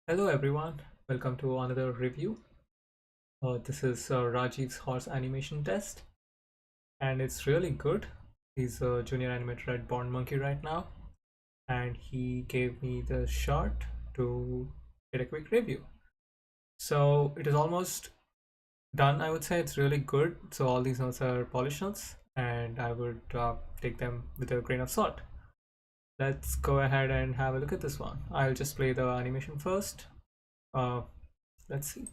Hello everyone, welcome to another review. This is Rajiv's horse animation test, and it's really good. He's a junior animator at Bond Monkey right now, and he gave me the shot to get a quick review. So it is almost done, I would say. It's really good. So all these notes are polished notes, and I would take them with a grain of salt. Let's go ahead and have a look at this one. I'll just play the animation first. Uh, let's see.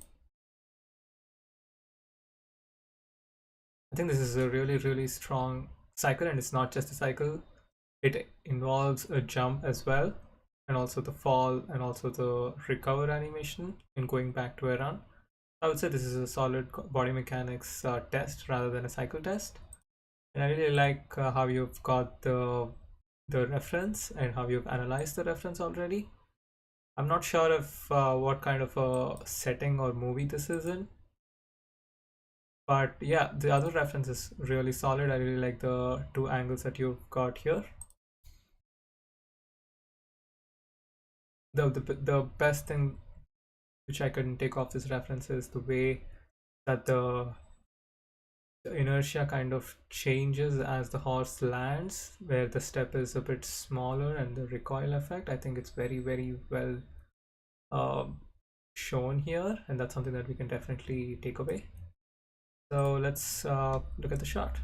I think this is a really strong cycle, and it's not just a cycle. It involves a jump as well, and also the fall, and also the recover animation in going back to a run. I would say this is a solid body mechanics test rather than a cycle test. And I really like how you've got the reference and how you've analyzed the reference already. I'm not sure if what kind of a setting or movie this is in, but yeah, the other reference is really solid. I really like the two angles that you've got here. The best thing which I couldn't take off this reference is the way that the inertia kind of changes as the horse lands, where the step is a bit smaller, and the recoil effect. I think it's very well uh, shown here, and that's something that we can definitely take away. So let's look at the shot.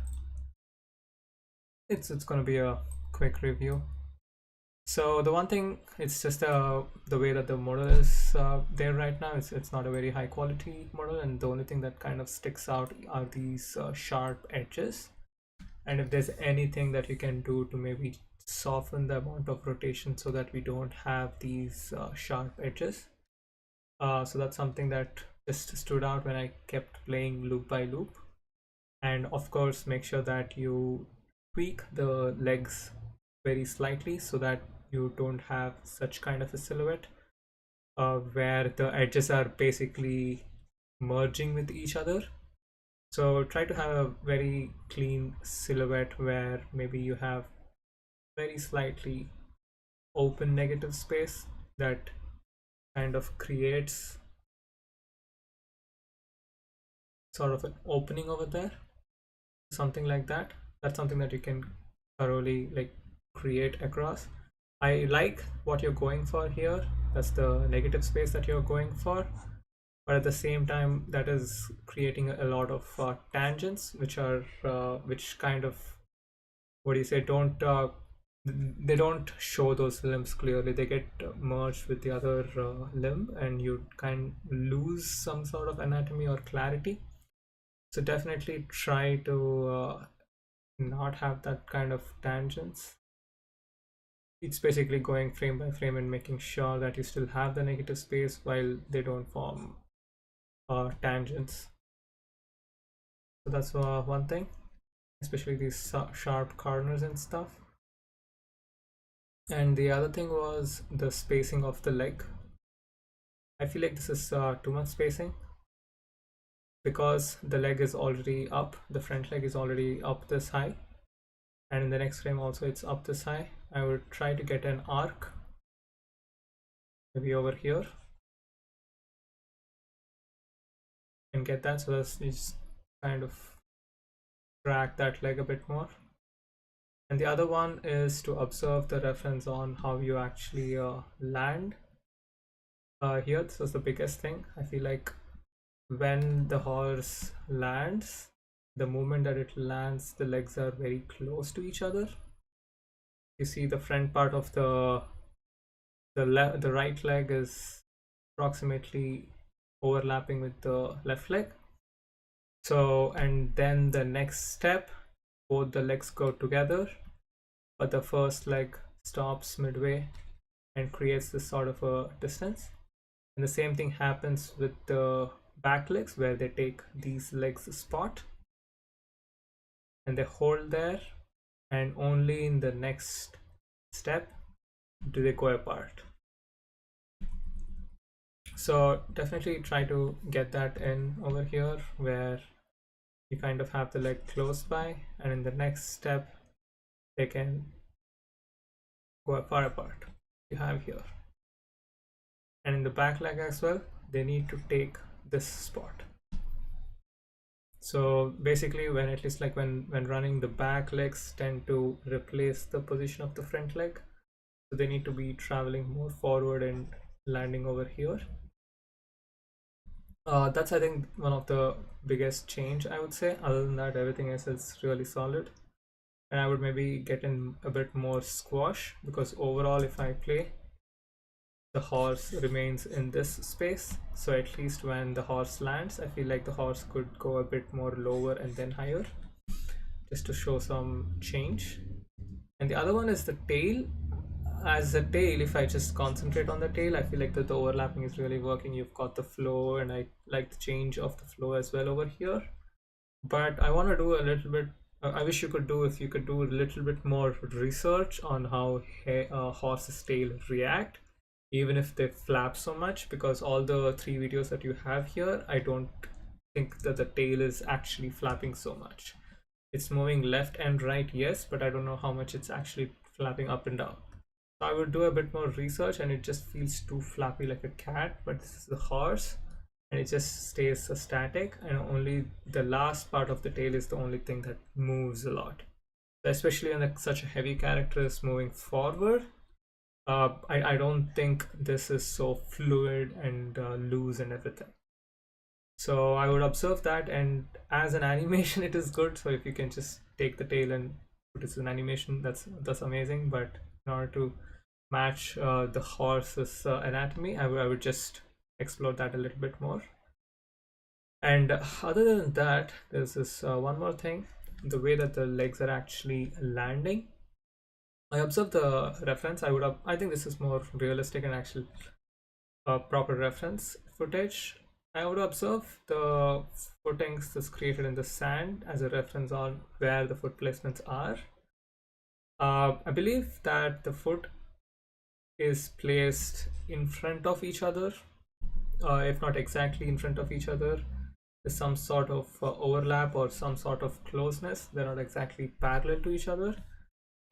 It's going to be a quick review. So the one thing, it's just the way that the model is there right now. It's not a very high quality model, and the only thing that kind of sticks out are these sharp edges. And if there's anything that you can do to maybe soften the amount of rotation so that we don't have these sharp edges. So that's something that just stood out when I kept playing loop by loop. And of course, make sure that you tweak the legs very slightly so that you don't have such kind of a silhouette where the edges are basically merging with each other. So try to have a very clean silhouette where maybe you have very slightly open negative space that kind of creates sort of an opening over there, something like that. That's something that you can thoroughly like create across. I like what you're going for here. That's the negative space that you're going for, but at the same time that is creating a lot of tangents which are which kind of, what do you say, don't they don't show those limbs clearly. They get merged with the other limb, and you can lose some sort of anatomy or clarity. So definitely try to not have that kind of tangents. It's basically going frame by frame and making sure that you still have the negative space while they don't form tangents. So that's one thing, especially these sharp corners and stuff. And the other thing was the spacing of the leg. I feel like this is too much spacing, because the leg is already up, the front leg is already up this high, and in the next frame also it's up this high. I would try to get an arc maybe over here and get that, so that you just kind of drag that leg a bit more. And the other one is to observe the reference on how you actually land here. This was the biggest thing. I feel like when the horse lands, the moment that it lands, the legs are very close to each other. You see the front part of the right leg is approximately overlapping with the left leg. So, and then the next step, both the legs go together, but the first leg stops midway and creates this sort of a distance. And the same thing happens with the back legs, where they take these legs spot and they hold there, and only in the next step do they go apart. So definitely try to get that in over here, where you kind of have the leg close by, and in the next step they can go far apart. You have here, and in the back leg as well, they need to take this spot. So basically, when at least like when running, the back legs tend to replace the position of the front leg, so they need to be traveling more forward and landing over here. That's, I think, one of the biggest change, I would say. Other than that, everything else is really solid. And I would maybe get in a bit more squash, because overall, if I play, the horse remains in this space. So at least when the horse lands, I feel like the horse could go a bit more lower and then higher, just to show some change. And the other one is the tail. As a tail, if I just concentrate on the tail, I feel like the overlapping is really working. You've got the flow, and I like the change of the flow as well over here. But I want to do a little bit, I wish you could do, if you could do a little bit more research on how horse's tail react, even if they flap so much, because all the 3 videos that you have here, I don't think that the tail is actually flapping so much. It's moving left and right, yes, but I don't know how much it's actually flapping up and down. So I would do a bit more research, and it just feels too flappy like a cat, but this is the horse, and it just stays static, and only the last part of the tail is the only thing that moves a lot. Especially when such a heavy character is moving forward, I don't think this is so fluid and loose and everything. So I would observe that, and as an animation, it is good. So if you can just take the tail and put it as an animation, that's amazing. But in order to match the horse's anatomy, I would just explore that a little bit more. And other than that, there's this one more thing: the way that the legs are actually landing. I observed the reference. I think this is more realistic and actual proper reference footage. I would observe the footings that's created in the sand as a reference on where the foot placements are. I believe that the foot is placed in front of each other, if not exactly in front of each other. There's some sort of overlap or some sort of closeness. They're not exactly parallel to each other.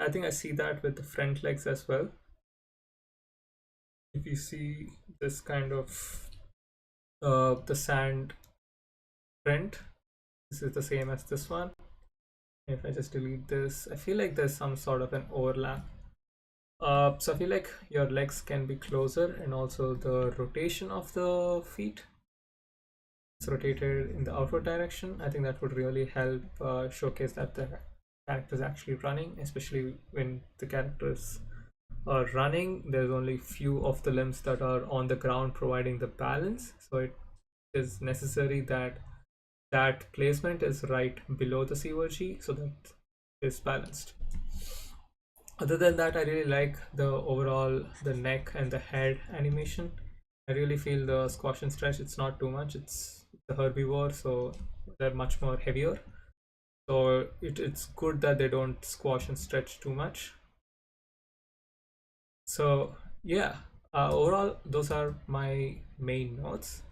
I think I see that with the front legs as well. If you see this kind of the sand print, this is the same as this one. If I just delete this, I feel like there's some sort of an overlap. So I feel like your legs can be closer, and also the rotation of the feet, it's rotated in the outward direction. I think that would really help showcase that the character is actually running, especially when the characters are running. There's only few of the limbs that are on the ground providing the balance, so it is necessary that that placement is right below the COG so that it's balanced. Other than that, I really like the overall the neck and the head animation. I really feel the squash and stretch, it's not too much. It's the herbivore, so they're much more heavier, so it's good that they don't squash and stretch too much. So yeah, overall those are my main notes.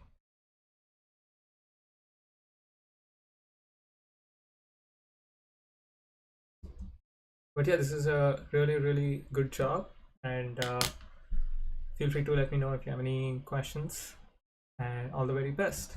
But yeah, this is a really good job, and feel free to let me know if you have any questions, and all the very best.